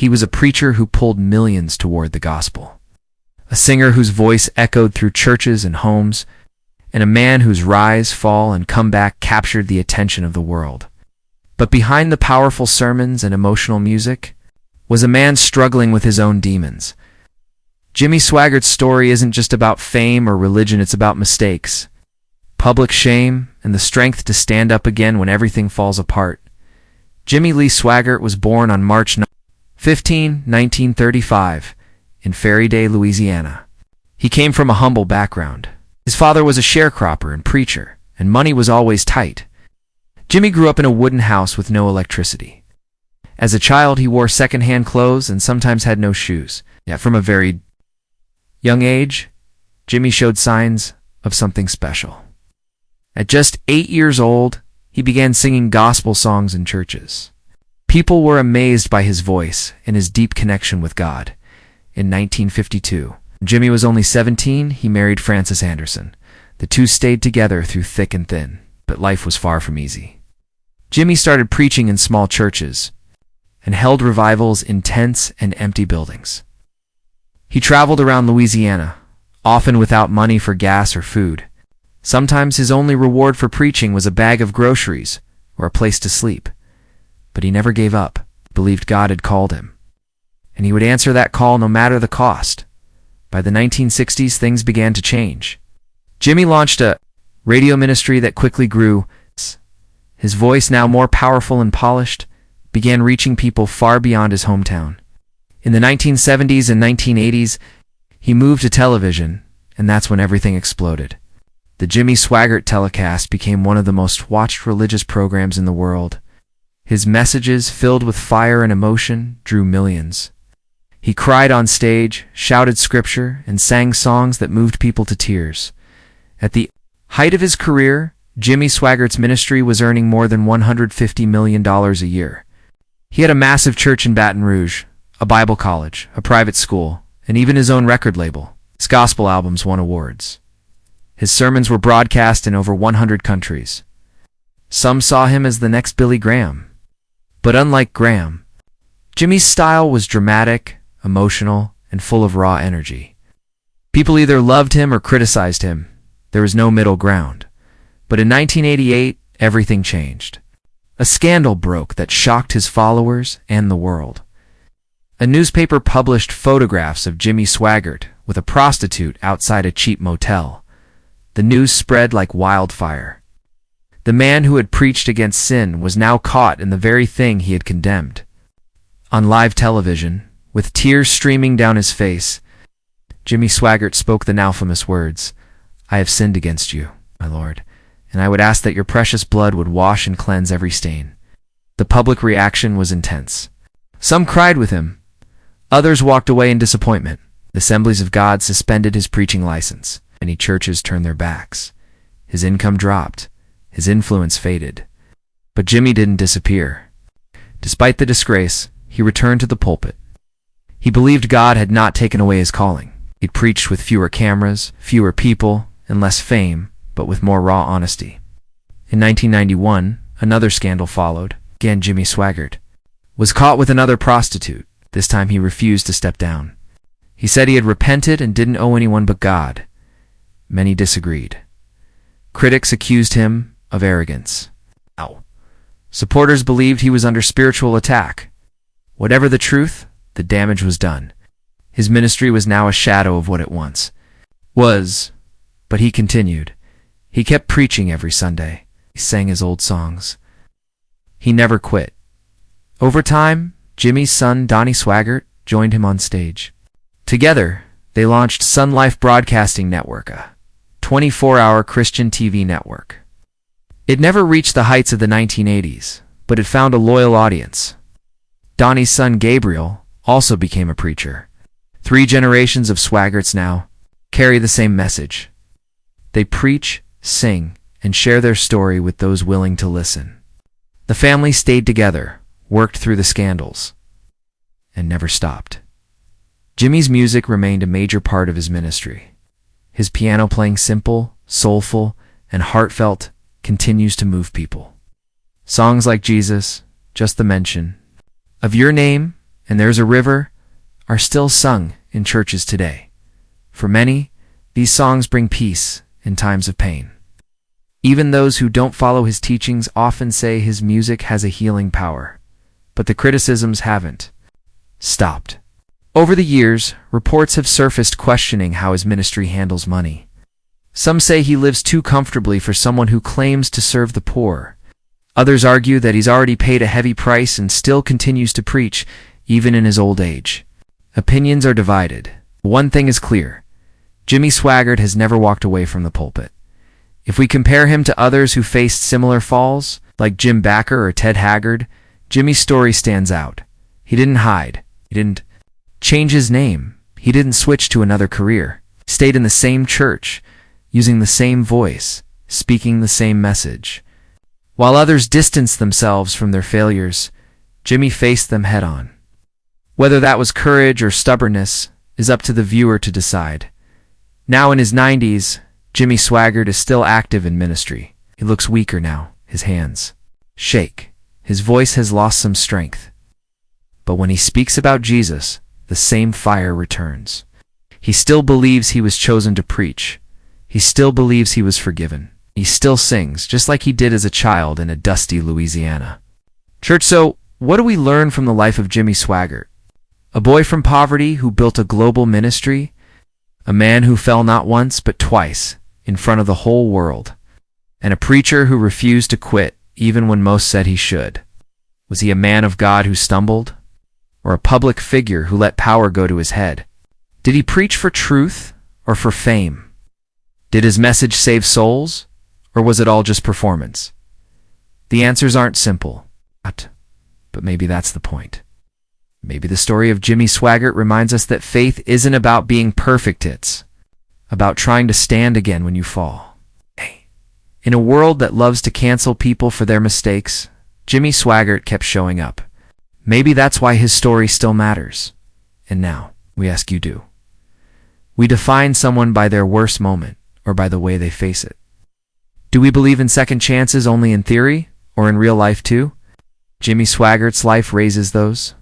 He was a preacher who pulled millions toward the gospel, a singer whose voice echoed through churches and homes, and a man whose rise, fall, and comeback captured the attention of the world. But behind the powerful sermons and emotional music was a man struggling with his own demons. Jimmy Swaggart's story isn't just about fame or religion, it's about mistakes, public shame, and the strength to stand up again when everything falls apart. Jimmy Lee Swaggart was born on March 15, 1935, in Ferryday, Louisiana. He came from a humble background. His father was a sharecropper and preacher, and money was always tight. Jimmy grew up in a wooden house with no electricity. As a child, he wore second-hand clothes and sometimes had no shoes. Yet from a very young age, Jimmy showed signs of something special. At just 8 years old, he began singing gospel songs in churches. People were amazed by his voice and his deep connection with God. In 1952, when Jimmy was only 17, he married Frances Anderson. The two stayed together through thick and thin, but life was far from easy. Jimmy started preaching in small churches and held revivals in tents and empty buildings. He traveled around Louisiana, often without money for gas or food. Sometimes his only reward for preaching was a bag of groceries or a place to sleep. But he never gave up, believed God had called him, and he would answer that call no matter the cost. By the 1960s, things began to change. Jimmy launched a radio ministry that quickly grew. His voice, now more powerful and polished, began reaching people far beyond his hometown. In the 1970s and 1980s, he moved to television, and that's when everything exploded. The Jimmy Swaggart telecast became one of the most watched religious programs in the world. His messages, filled with fire and emotion, drew millions. He cried on stage, shouted scripture, and sang songs that moved people to tears. At the height of his career, Jimmy Swaggart's ministry was earning more than $150 million a year. He had a massive church in Baton Rouge, a Bible college, a private school, and even his own record label. His gospel albums won awards. His sermons were broadcast in over 100 countries. Some saw him as the next Billy Graham. But unlike Graham, Jimmy's style was dramatic, emotional, and full of raw energy. People either loved him or criticized him. There was no middle ground. But in 1988, everything changed. A scandal broke that shocked his followers and the world. A newspaper published photographs of Jimmy Swaggart with a prostitute outside a cheap motel. The news spread like wildfire. The man who had preached against sin was now caught in the very thing he had condemned. On live television, with tears streaming down his face, Jimmy Swaggart spoke the now famous words, "I have sinned against you, my Lord, and I would ask that your precious blood would wash and cleanse every stain." The public reaction was intense. Some cried with him. Others walked away in disappointment. The Assemblies of God suspended his preaching license. Many churches turned their backs. His income dropped. His influence faded. But Jimmy didn't disappear. Despite the disgrace, he returned to the pulpit. He believed God had not taken away his calling. He'd preached with fewer cameras, fewer people, and less fame, but with more raw honesty. In 1991, another scandal followed. Again, Jimmy Swaggart was caught with another prostitute. This time he refused to step down. He said he had repented and didn't owe anyone but God. Many disagreed. Critics accused him of arrogance. Supporters believed he was under spiritual attack. Whatever the truth, the damage was done. His ministry was now a shadow of what it once was. But he continued. He kept preaching every Sunday. He sang his old songs. He never quit. Over time, Jimmy's son, Donnie Swaggart, joined him on stage. Together, they launched Sun Life Broadcasting Network, a 24-hour Christian TV network. It never reached the heights of the 1980s, but it found a loyal audience. Donnie's son, Gabriel, also became a preacher. 3 generations of Swaggarts now carry the same message. They preach, sing, and share their story with those willing to listen. The family stayed together, worked through the scandals, and never stopped. Jimmy's music remained a major part of his ministry. His piano playing, simple, soulful, and heartfelt, continues to move people. Songs like Jesus, Just the Mention of Your Name, and There's a River are still sung in churches today. For many, these songs bring peace in times of pain. Even those who don't follow his teachings often say his music has a healing power, but the criticisms haven't stopped. Over the years, reports have surfaced questioning how his ministry handles money. Some say he lives too comfortably for someone who claims to serve the poor. Others argue that he's already paid a heavy price and still continues to preach, even in his old age. Opinions are divided. One thing is clear: Jimmy Swaggart has never walked away from the pulpit. If we compare him to others who faced similar falls, like Jim Bakker or Ted Haggard, Jimmy's story stands out. He didn't hide. He didn't change his name. He didn't switch to another career. He stayed in the same church, using the same voice, speaking the same message. While others distanced themselves from their failures, Jimmy faced them head-on. Whether that was courage or stubbornness is up to the viewer to decide. Now in his 90s, Jimmy Swaggart is still active in ministry. He looks weaker now. His hands shake. His voice has lost some strength. But when he speaks about Jesus, the same fire returns. He still believes he was chosen to preach. He still believes he was forgiven. He still sings, just like he did as a child in a dusty Louisiana. Church, so what do we learn from the life of Jimmy Swaggart? A boy from poverty who built a global ministry? A man who fell not once but twice in front of the whole world? And a preacher who refused to quit even when most said he should? Was he a man of God who stumbled? Or a public figure who let power go to his head? Did he preach for truth or for fame? Did his message save souls, or was it all just performance? The answers aren't simple, but maybe that's the point. Maybe the story of Jimmy Swaggart reminds us that faith isn't about being perfect, it's about trying to stand again when you fall. In a world that loves to cancel people for their mistakes, Jimmy Swaggart kept showing up. Maybe that's why his story still matters. And now, we ask you, do we define someone by their worst moment, or by the way they face it? Do we believe in second chances only in theory, or in real life too? Jimmy Swaggart's life raises those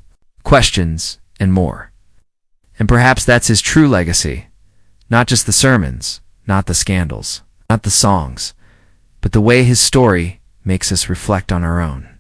questions and more. And perhaps that's his true legacy. Not just the sermons, not the scandals, not the songs, but the way his story makes us reflect on our own.